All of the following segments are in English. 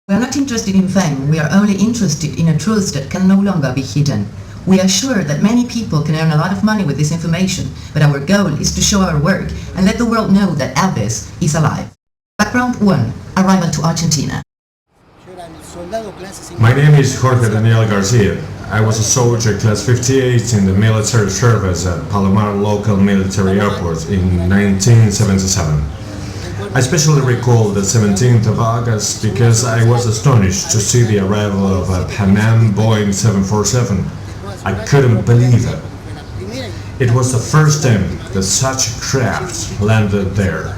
We are not interested in fame, we are only interested in a truth that can no longer be hidden. We are sure that many people can earn a lot of money with this information, but our goal is to show our work and let the world know that Elvis is alive. Background 1. Arrival to Argentina. My name is Jorge Daniel Garcia. I was a soldier class 58 in the military service at Palomar Local Military Airport in 1977. I especially recall the 17th of August because I was astonished to see the arrival of a Pan Am Boeing 747. I couldn't believe it. It was the first time that such a craft landed there.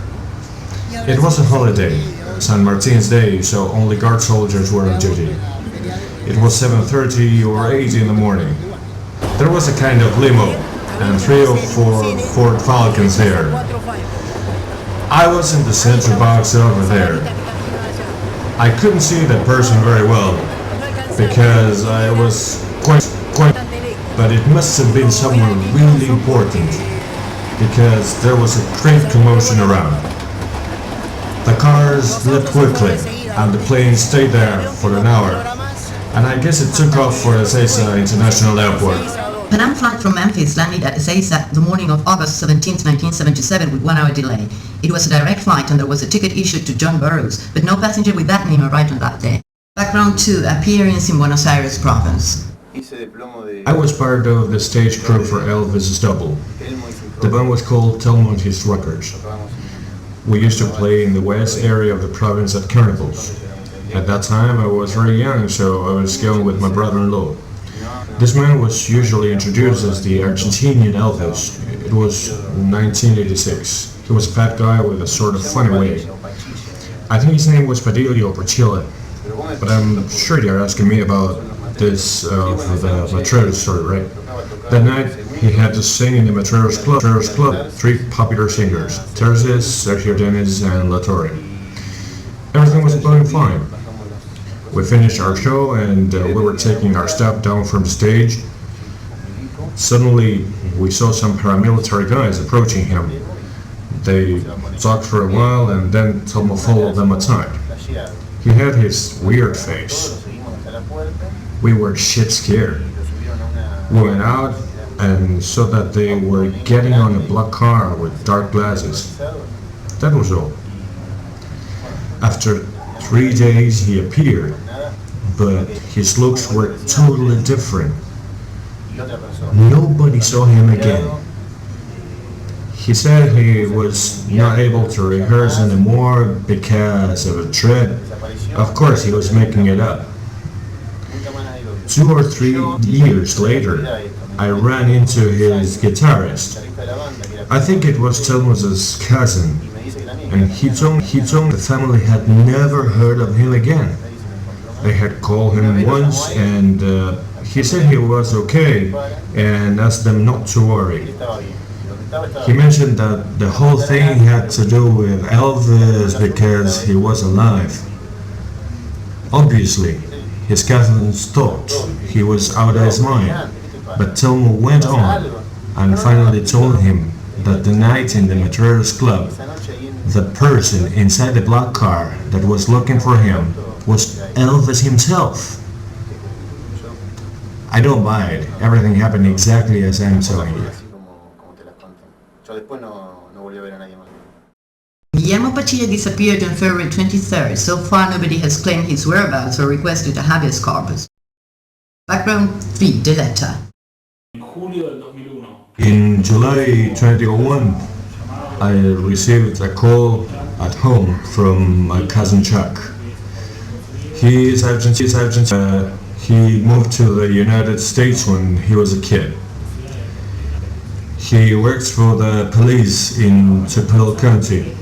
It was a holiday, San Martin's Day, so only guard soldiers were on duty. It was 7:30 or 8 in the morning. There was a kind of limo and 3 or 4 Ford Falcons there. I was in the center box over there. I couldn't see that person very well because I was quite, but it must have been someone really important because there was a great commotion around. The cars left quickly and the plane stayed there for an hour, and I guess it took off for Ezeiza International Airport. Pan Am flight from Memphis landed at Ezeiza the morning of August 17, 1977 with 1 hour delay. It was a direct flight and there was a ticket issued to John Burroughs, but no passenger with that name arrived on that day. Background 2. Appearance in Buenos Aires province. I was part of the stage crew for Elvis' double. The band was called Telmo and His Rockers. We used to play in the west area of the province at carnivals. At that time I was very young, so I was going with my brother-in-law. This man was usually introduced as the Argentinian Elvis. It was 1986. He was a fat guy with a sort of funny way. I think his name was Padilla or Chile, but I'm sure you're asking me about this the Matreros story, right? That night he had to sing in the Matreros Club 3 popular singers, Terces, Sergio Dennis and La Torre. Everything was going fine. We finished our show and we were taking our stuff down from the stage. Suddenly we saw some paramilitary guys approaching him. They talked for a while and then Telmo followed them aside. He had his weird face. We were shit scared. We went out and saw that they were getting on a black car with dark glasses. That was all. After 3 days he appeared, but his looks were totally different. Nobody saw him again. He said he was not able to rehearse anymore because of a dread. Of course he was making it up. 2 or 3 years later, I ran into his guitarist. I think it was Telmo's cousin, and he told me the family had never heard of him again. They had called him once and he said he was okay and asked them not to worry. He mentioned that the whole thing had to do with Elvis because he was alive. Obviously, his cousins thought he was out of his mind, but Telmo went on and finally told him that the night in the Matreros Club, the person inside the black car that was looking for him was Elvis himself. I don't buy it. Everything happened exactly as I'm telling you. Guillermo Pachilla disappeared on February 23rd. So far nobody has claimed his whereabouts or requested a habeas corpus. Background 3. The letter. In July 2001, I received a call at home from my cousin Chuck. He is Argentine. He moved to the United States when he was a kid. He works for the police in Tupelo County.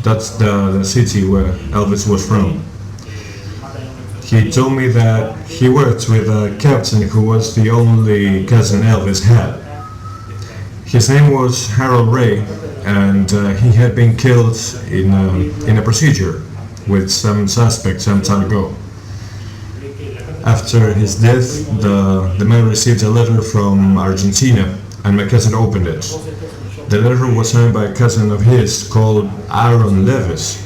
That's the city where Elvis was from. He told me that he worked with a captain who was the only cousin Elvis had. His name was Harold Ray, and he had been killed in a procedure with some suspect some time ago. After his death, the man received a letter from Argentina, and my cousin opened it. The letter was signed by a cousin of his called Aaron Levis.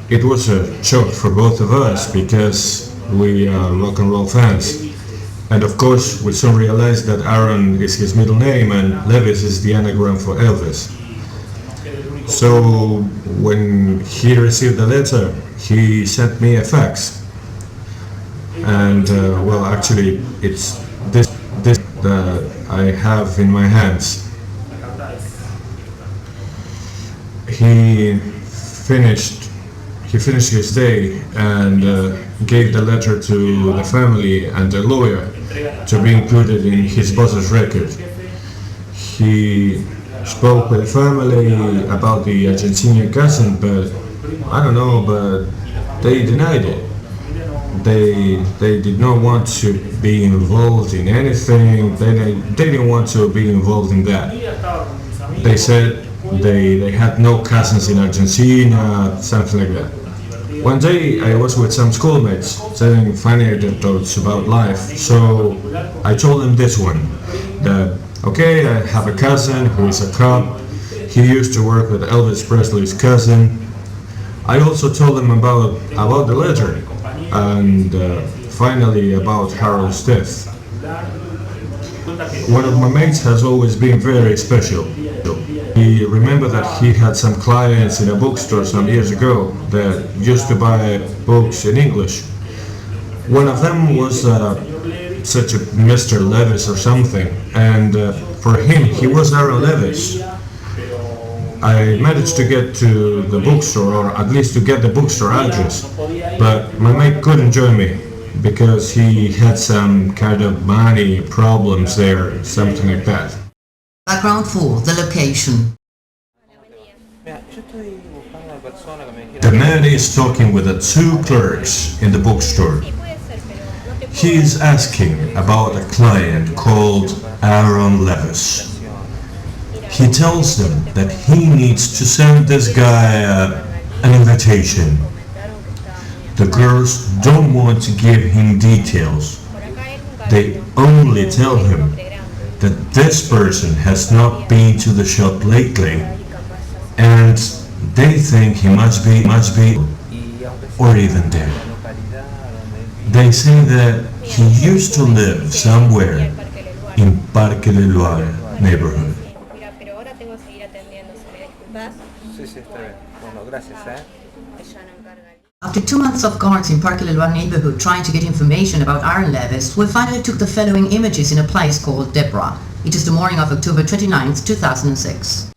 It was a shock for both of us because we are rock and roll fans. And of course, we soon realized that Aaron is his middle name and Levis is the anagram for Elvis. So when he received the letter, he sent me a fax. And well, actually, it's this that I have in my hands. He finished his day and gave the letter to the family and the lawyer to be included in his boss's record. He spoke with the family about the Argentinian cousin, but I don't know, but they denied it. They did not want to be involved in anything. They didn't want to be involved in that. They said they had no cousins in Argentina, something like that. One day I was with some schoolmates telling funny anecdotes about life, so I told them this one, that okay, I have a cousin who is a cop, he used to work with Elvis Presley's cousin. I also told them about the letter, and finally about Harold's death. One of my mates has always been very special. He remembered that he had some clients in a bookstore some years ago that used to buy books in English. One of them was such a Mr. Levis or something, and for him he was Aaron Levis. I managed to get to the bookstore, or at least to get the bookstore address, but my mate couldn't join me because he had some kind of money problems there, something like that. Background 4. The location. The man is talking with the two clerks in the bookstore. He is asking about a client called Aaron Levis. He tells them that he needs to send this guy an invitation. The girls don't want to give him details. They only tell him that this person has not been to the shop lately, and they think he must be or even dead. They say that he used to live somewhere in Parque del Loire neighborhood. After 2 months of guards in Parque del Loire neighborhood trying to get information about Aaron Levis, we finally took the following images in a place called Deborah. It is the morning of October 29th, 2006.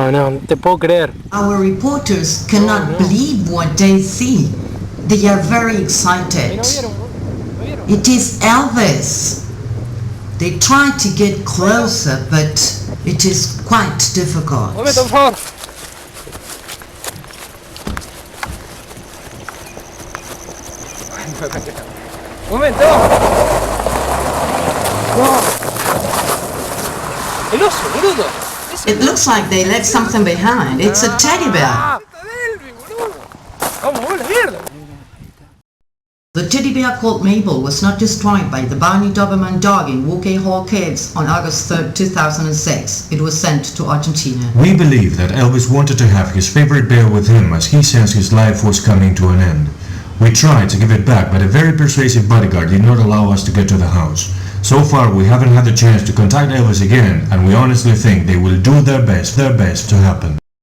No te puedo creer. Our reporters cannot believe what they see. They are very excited. It is Elvis. They try to get closer, but it is quite difficult. Momento, por favor. Momento. No. El oso, boludo. It looks like they left something behind. It's a teddy bear. The teddy bear called Mabel was not destroyed by the Barney Doberman dog in Wookey Hall Caves on August 3, 2006. It was sent to Argentina. We believe that Elvis wanted to have his favorite bear with him as he sensed his life was coming to an end. We tried to give it back, but a very persuasive bodyguard did not allow us to get to the house. So far, we haven't had the chance to contact Elvis again, and we honestly think they will do their best to happen.